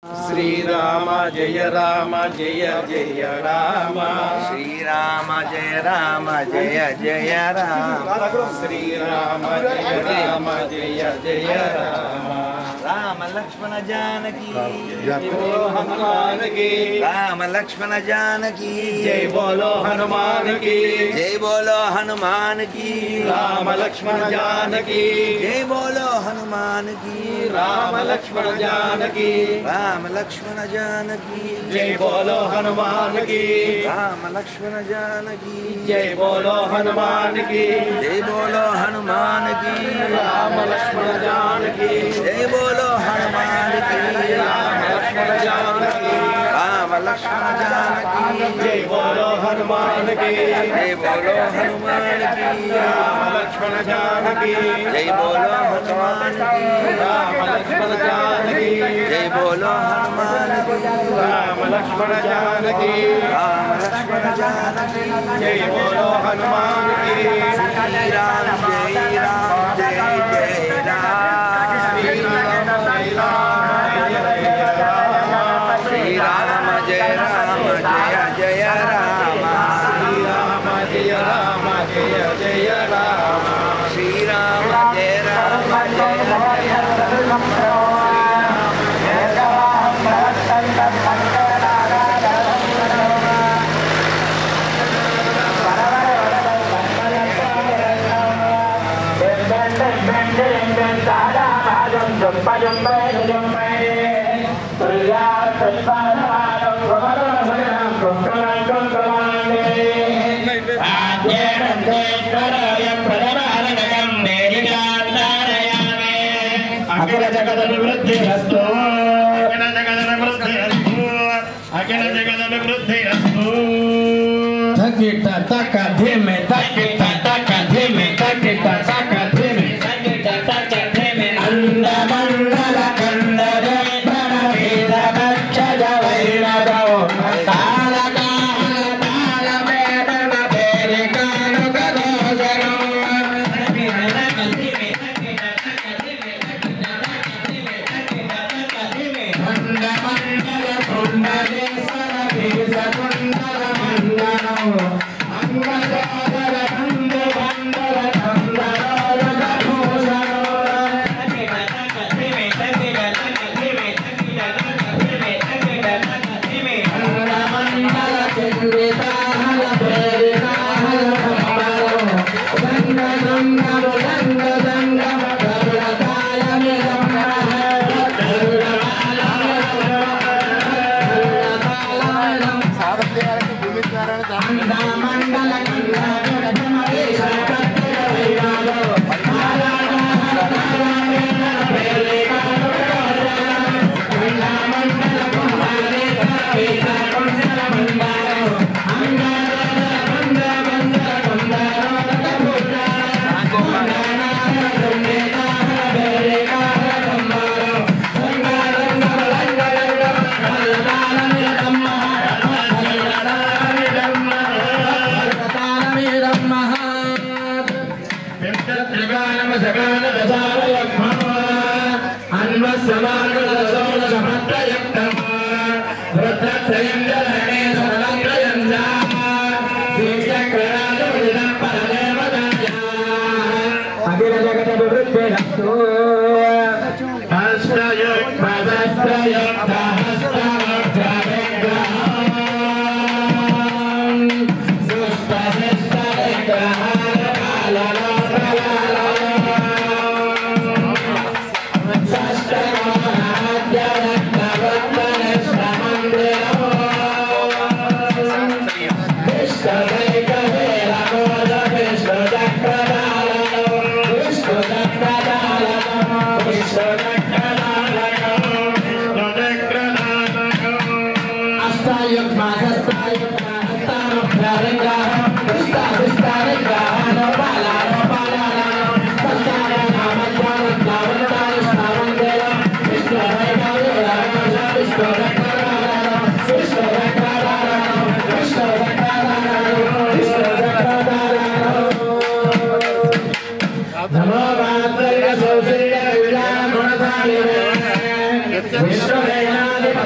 శ్రీరామ జయ రామ జయ జయ రామ శ్రీరామ జయ రామ జయ జయ రామ శ్రీరామ జయ రామ జయ జయ రామ రామ లక్ష్మణ జానకి జై బోలో హనుమాన్ की రామ లక్ష్మణ జానకి జై బోలో హనుమాన్ की జై బోలో హనుమాన్ की రామ లక్ష్మణ జానకి జై బోలో హనుమాన్ की రామ లక్ష్మణ జానకి రామ లక్ష్మణ జానకి జై బోలో హనుమాన్ की రామ లక్ష్మణ జానకి జై బోలో హనుమాన్ की జై బోలో హనుమాన్ की రామ లక్ష్మణ జానకి జై బోలో హనుమాన్ की రామ లక్ష్మణ జానకి రామ లక్ష్మణ జానకి జై బోలో హనుమాన్ की జై బోలో హనుమాన్ की రామ లక్ష్మణ జానకి జై బోలో హనుమాన్ की రామ లక్ష్మణ జానకి జై బోలో హనుమాన్ की రామ లక్ష్మణ జానకి రామ లక్ష్మణ జానకి జై బోలో హనుమాన్ की శ్రీ రామ జై రామ జయ జయ రామ శ్రీరామ జయ రామ జయ జయ రామ శ్రీరామ జయ రామ జయ జయ రామ శ్రీరామ జయ రామ జయ అఖిల జగద వివృద్ధిరస్తు అఖిల జగద వివృద్ధిరస్తు తకిట తక ధిమే తకిట తక ధిమే తకిట తక ధిమే తకిట తక ధిమే అంద మండల కందరే ప్రణవేద భక్షజ వైరదో తాళక తాళ వేదన పేరి కాను కదోజను విశ్వదేనాధిప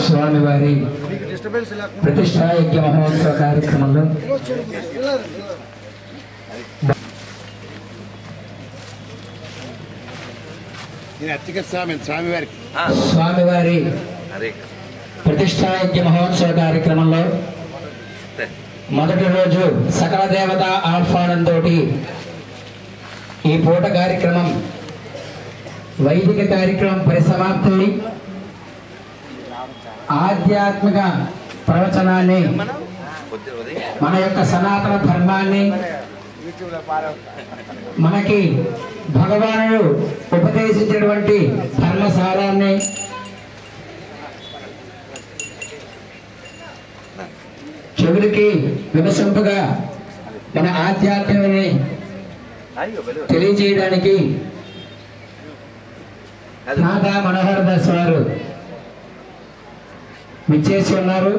స్వామివారి ప్రతిష్టా యజ్ఞ మహోత్సవ కార్యక్రమంలో స్వామివారి ప్రతిష్టా యజ్ఞ మహోత్సవ కార్యక్రమంలో మొదటి రోజు సకల దేవత ఆహ్వానంతో ఈ పూట కార్యక్రమం వైదిక కార్యక్రమం పరిసమాప్తి ఆధ్యాత్మిక ప్రవచనాన్ని మన యొక్క సనాతన ధర్మాన్ని మనకి భగవానుడు ఉపదేశించినటువంటి ధర్మసారాన్ని చెవులకి విమర్శింపుగా మన ఆధ్యాత్మికని తెలియజేయడానికి నాథ మనోహర్ దాస్ వారు విచ్చేసి ఉన్నారు.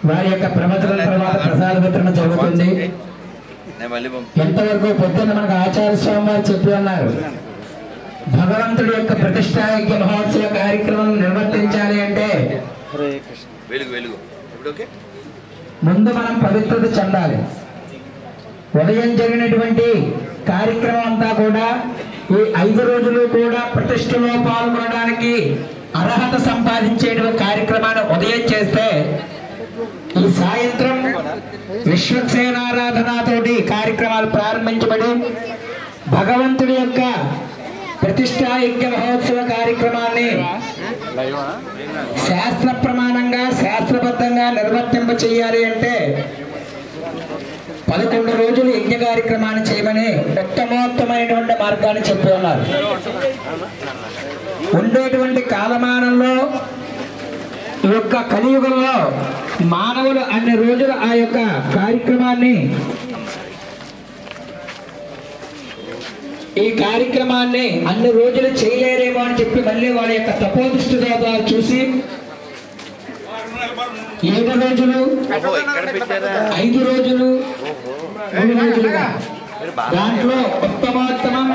వారి యొక్క ప్రవచనం తర్వాత ప్రసాద వితరణ జరుగుతుంది. ఎంతవరకు పొద్దున్న మనకు ఆచార్య స్వామి వారు చెప్పి ఉన్నారు, భగవంతుడి యొక్క ప్రతిష్టాయజ్ఞ మహోత్సవ కార్యక్రమం నిర్వర్తించాలి అంటే ముందు మనం పవిత్రత చెందాలి. ఉదయం జరిగినటువంటి కార్యక్రమం అంతా కూడా ఈ 5 రోజులు కూడా ప్రతిష్టలో పాల్గొనడానికి అర్హత సంపాదించేటువంటి కార్యక్రమాన్ని ఉదయం చేస్తే ఈ సాయంత్రం విశ్వసేనారాధనతోటి కార్యక్రమాలు ప్రారంభించబడి భగవంతుడి యొక్క ప్రతిష్టా యజ్ఞ మహోత్సవ కార్యక్రమాన్ని శాస్త్ర ప్రమాణంగా శాస్త్రబద్ధంగా నిర్వర్తింప చేయాలి అంటే 11 రోజులు యజ్ఞ కార్యక్రమాన్ని చేయమని ఉత్తమోత్తమైనటువంటి మార్గాన్ని చెప్పి ఉన్నారు. ఉండేటువంటి కాలమానంలో ఈ యొక్క కలియుగంలో మానవులు అన్ని రోజులు ఆ యొక్క కార్యక్రమాన్ని ఈ కార్యక్రమాన్ని అన్ని రోజులు చేయలేరేమో అని చెప్పి మళ్ళీ వాళ్ళ యొక్క తపోదృష్టితో చూసి 7 రోజులు 5 రోజులు 3 రోజులుగా దాంట్లో ఉత్తమోత్తమం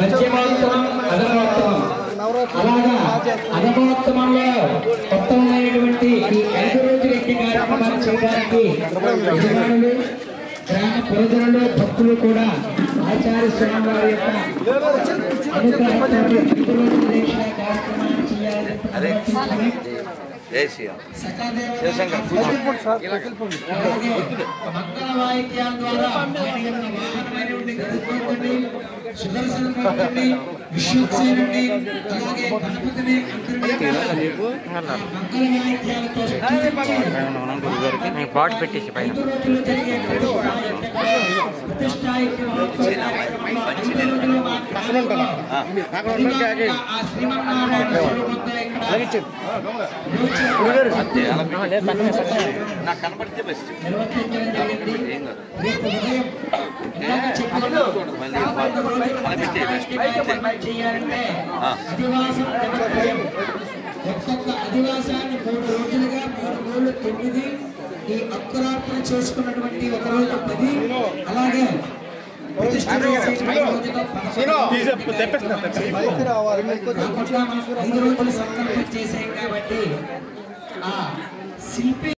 మధ్యమోత్తమం అధమోత్తమం అలాగా అధమోత్తమంలో ఉత్తమమైనటువంటి ఈ 5 రోజుల యజ్ఞ కార్యక్రమాలు చేయడానికి యజమానులు గ్రామ ప్రజలు భక్తులు కూడా ఆచార్య స్వామి వారి యొక్క అనుగ్రహంతో 5 రోజుల దీక్ష కార్యక్రమాన్ని చేయాలని మంగళ వాయిద్యాల ద్వారా వాహనమైనటువంటి గరుత్మంతుడిని సుదర్శనుడిని విశ్వక్సేనుడిని అలాగే గణపతిని అందరినీ మంగళ వాయిద్యాలతో బాట్ పెట్టేసి పైన నాకు కనపడితే బెస్ట్ అధివాసాన్ని 3 రోజులుగా 3 రోజులు 9 ఈ అక్కురార్పణ చేసుకున్నటువంటి ఒక రోజు 10 అలాగే 5 రోజులు సంకల్పం చేసాం కాబట్టి ఆ శిల్పి